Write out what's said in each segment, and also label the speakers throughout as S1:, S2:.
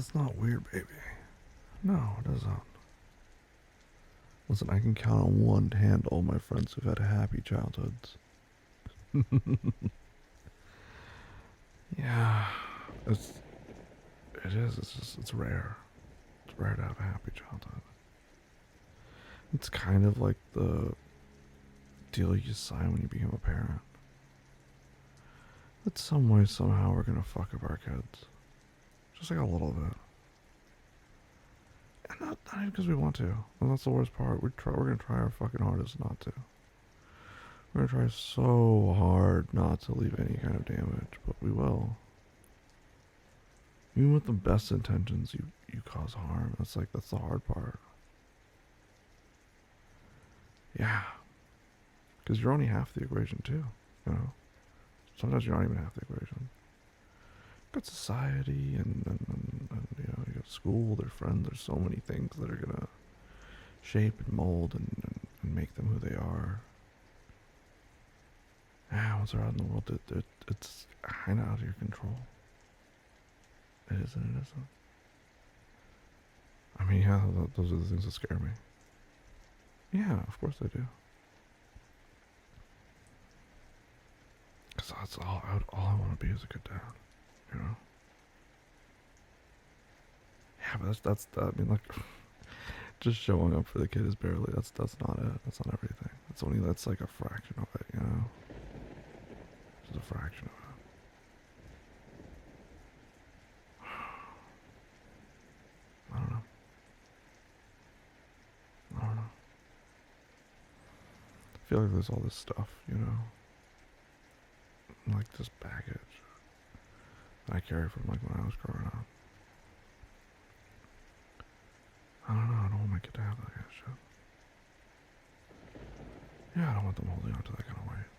S1: That's not weird, baby. No, it isn't. Listen, I can count on one hand all my friends who've had happy childhoods. Yeah, it's it is. It's just it's rare. It's rare to have a happy childhood. It's kind of like the deal you sign when you become a parent. That some way, somehow, we're gonna fuck up our kids. Just like a little bit. And not even because we want to. And that's the worst part. We're gonna try our fucking hardest not to. We're gonna try so hard not to leave any kind of damage, but we will. Even with the best intentions, you cause harm. That's the hard part. Yeah, because you're only half the equation too. You know, sometimes you're not even half the equation. You got society and you know you got school, their friends. There's so many things that are gonna shape and mold and make them who they are. Yeah, once they're out in the world, it's kind of out of your control. It is and it isn't. I mean, yeah, those are the things that scare me. Yeah, of course I do. Cause that's all I want to be is a good dad, you know. Yeah, but that's that. I mean, like, just showing up for the kid is barely. That's not it. That's not everything. That's like a fraction of it, you know. Just a fraction of it. I don't know. I don't know. I feel like there's all this stuff, you know, like this baggage that I carry from like when I was growing up. I don't know. I don't want my kid to have that kind of shit. Yeah, I don't want them holding on to that kind of weight.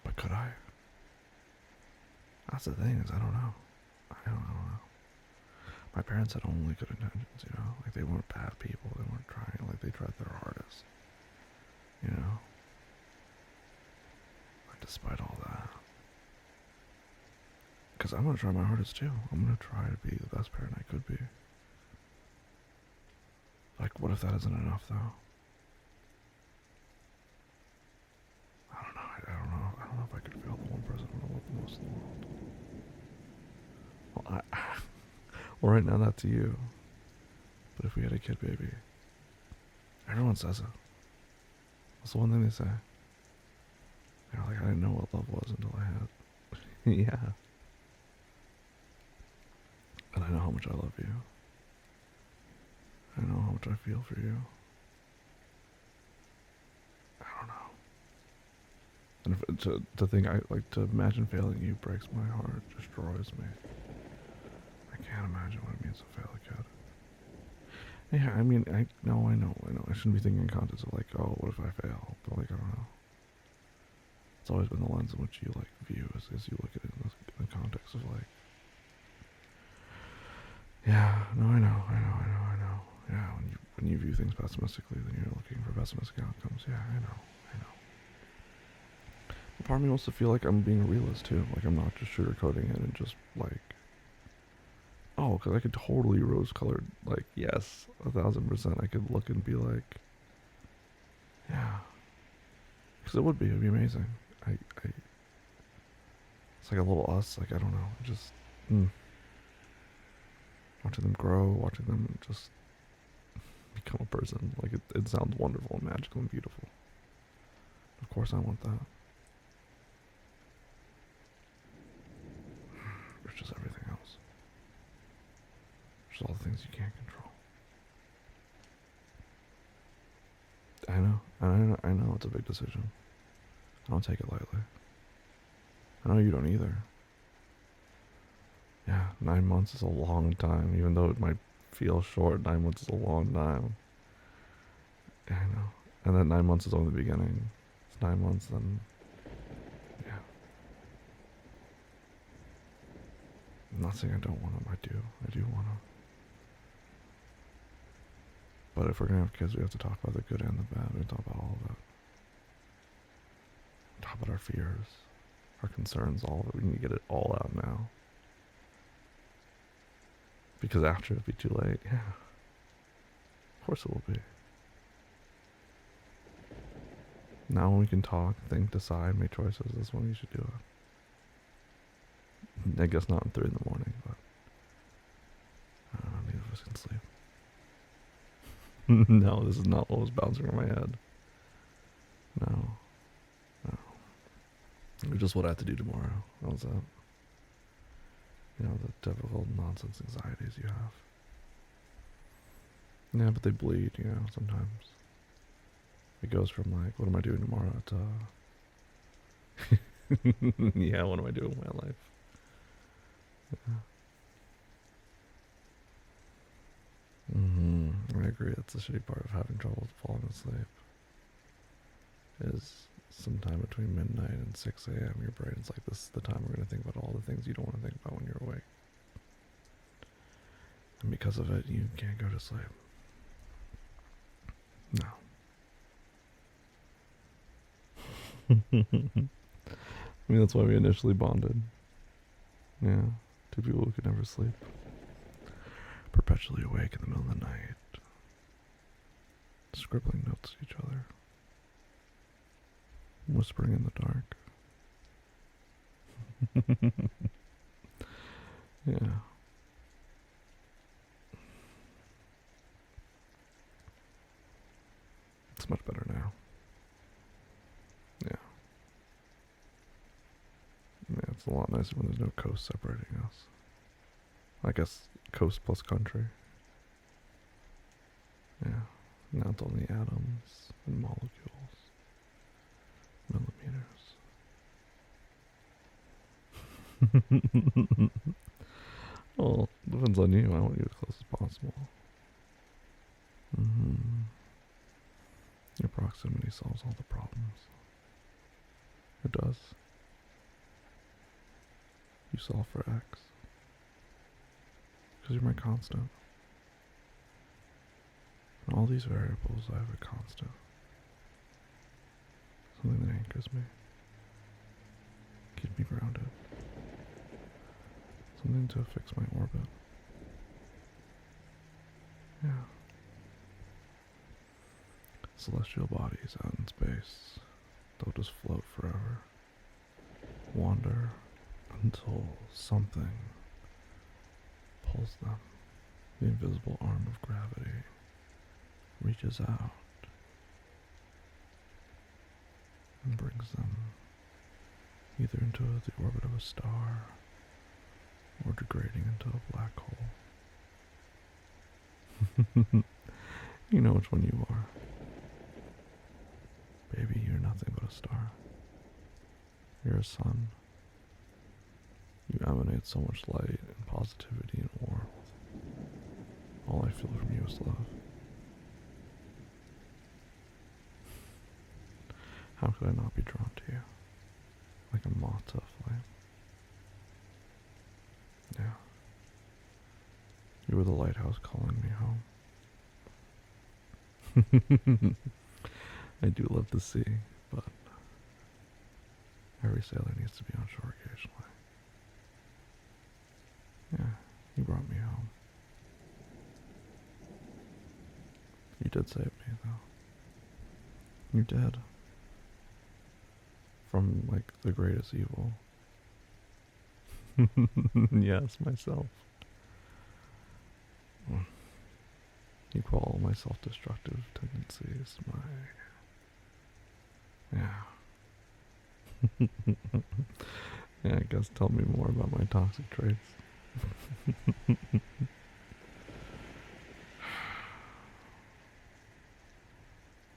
S1: But could I? That's the thing is I don't know. I don't know. My parents had only good intentions, you know? Like, they weren't bad people. They weren't trying. Like, they tried their hardest. You know? Like, despite all that. Because I'm going to try my hardest, too. I'm going to try to be the best parent I could be. Like, what if that isn't enough, though? I don't know. I don't know. I don't know if I could fail the one person I love the most in the world. Well, well, right now, that's you. But if we had a kid baby, everyone says it. What's the one thing they say? They're like, I didn't know what love was until I had. Yeah. And I know how much I love you. I know how much I feel for you. I don't know. And to think to imagine failing you breaks my heart, destroys me. I can't imagine what it means to fail a kid. Yeah, I mean, I know. I shouldn't be thinking in context of like, oh, what if I fail? But like, I don't know. It's always been the lens in which you like view as you look at it in the context of like, yeah, no, I know. Yeah, when you view things pessimistically, then you're looking for pessimistic outcomes. Yeah, I know. But part of me wants to feel like I'm being a realist too. Like I'm not just sugarcoating it and just like, oh, because I could totally rose-colored. Like, yes, 1,000%. I could look and be like, yeah, because it would be. It'd be amazing. It's like a little us. Like I don't know. Just watching them grow, watching them just become a person. Like it sounds wonderful and magical and beautiful. Of course, I want that. It's just everything else. Just all the things you can't control. I know it's a big decision. I don't take it lightly. I know you don't either. Yeah, 9 months is a long time, even though it might feel short. 9 months is a long time. Yeah, I know. And that 9 months is only the beginning. It's 9 months, then. Yeah. I'm not saying I don't want them. I do. I do want them. But if we're gonna have kids, we have to talk about the good and the bad. We have to talk about all of it. Talk about our fears, our concerns, all of it. We need to get it all out now. Because after it'll be too late. Yeah. Of course it will be. Now when we can talk, think, decide, make choices, that's when you should do it. I guess not at 3 in the morning, but I don't know, neither of us can sleep. No, this is not what was bouncing in my head. No. No. It's just what I have to do tomorrow. How's that? You know, the typical nonsense anxieties you have. Yeah, but they bleed, you know, sometimes. It goes from like, what am I doing tomorrow to, yeah, what am I doing with my life? Yeah. I agree, that's the shitty part of having trouble falling asleep. Is sometime between midnight and 6 a.m. your brain's like, this is the time we're going to think about all the things you don't want to think about when you're awake. And because of it, you can't go to sleep. No. I mean, that's why we initially bonded. Yeah, two people who could never sleep. Perpetually awake in the middle of the night. Scribbling notes to each other. Whispering in the dark. Yeah. It's much better now. Yeah. Yeah, it's a lot nicer when there's no coast separating us. I guess coast plus country. Yeah. Now it's only atoms and molecules. Millimeters. Well, depends on you. I want you as close as possible. Your proximity solves all the problems. It does. You solve for X. Because you're my constant. In all these variables, I have a constant. Something that anchors me. Keeps me grounded. Something to fix my orbit. Yeah. Celestial bodies out in space. They'll just float forever. Wander until something pulls them. The invisible arm of gravity reaches out and brings them either into the orbit of a star or degrading into a black hole. You know which one you are. Baby, you're nothing but a star. You're a sun. You emanate so much light and positivity and warmth. All I feel from you is love. How could I not be drawn to you? Like a moth to a flame. Yeah. You were the lighthouse calling me home. I do love the sea, but every sailor needs to be on shore occasionally. Yeah, you brought me home. You did save me, though. You did. From, like, the greatest evil. Yes, myself. You call all my self-destructive tendencies, yeah. Yeah, I guess tell me more about my toxic traits.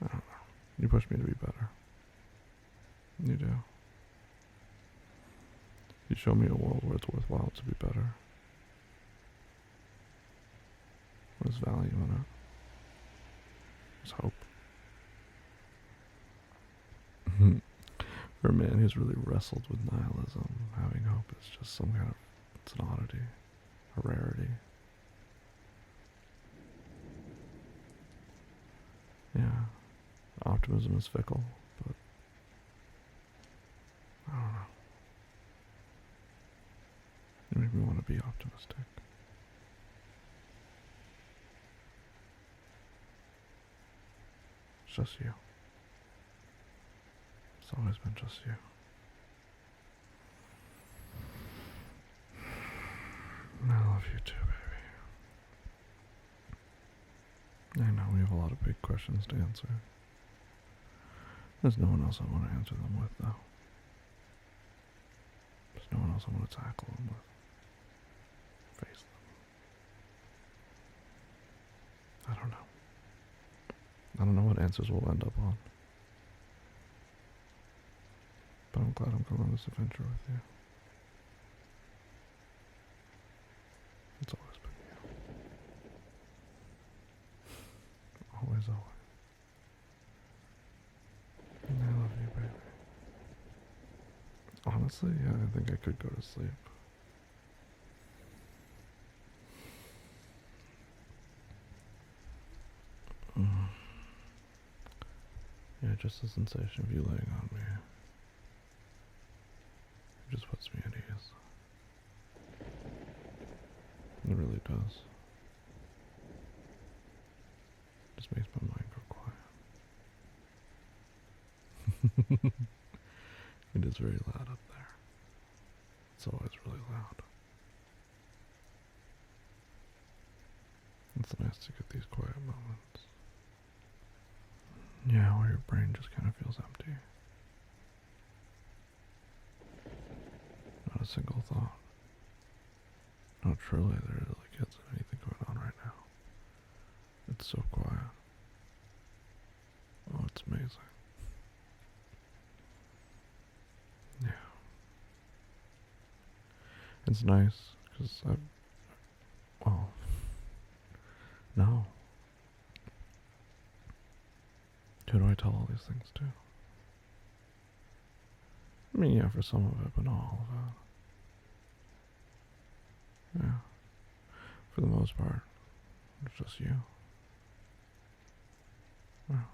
S1: I don't know. You push me to be better. You do. You show me a world where it's worthwhile to be better. There's value in it. There's hope. For a man who's really wrestled with nihilism, having hope is just some kind of, it's an oddity, a rarity. Yeah, optimism is fickle, but I don't know. You make me want to be optimistic. It's just you. It's always been just you. I love you too, baby. I know we have a lot of big questions to answer. There's no one else I want to answer them with, though. There's no one else I want to tackle them with. Face them. I don't know. I don't know what answers we'll end up on. But I'm glad I'm going on this adventure with you. It's always been you. Always, always. And I love you, baby. Honestly, yeah, I think I could go to sleep. Mm. Yeah, just the sensation of you laying on me. It just puts me at ease. It really does. Just makes my mind go quiet. It is very loud up there. It's always really loud. It's nice to get these quiet moments. Yeah, where your brain just kind of feels empty. Not a single thought. No, truly, there really isn't anything going on right now. It's so quiet. Oh, it's amazing. Yeah. It's nice, because well, no. Who do I tell all these things to? I mean, yeah, for some of it, but not all of it. Yeah. For the most part, it's just you. Yeah.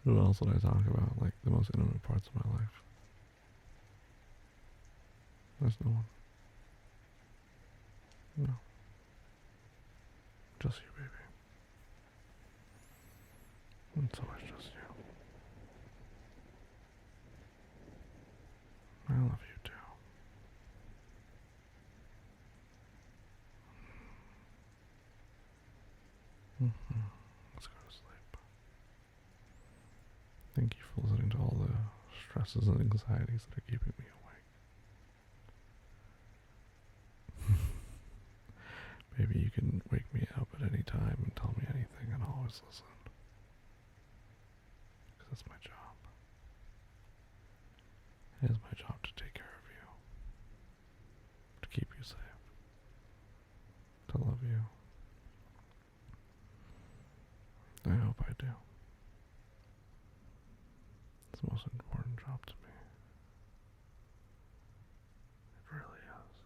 S1: Who else would I talk about? Like, the most intimate parts of my life? There's no one. No. Just you, baby. It's always just you. I love you too. Let's go to sleep. Thank you for listening to all the stresses and anxieties that are keeping me awake. Maybe you can wake me up at any time and tell me anything, and I'll always listen. Because that's my job. It is my job to take care of you. To keep you safe. To love you. I hope I do. It's the most important job to me. It really is.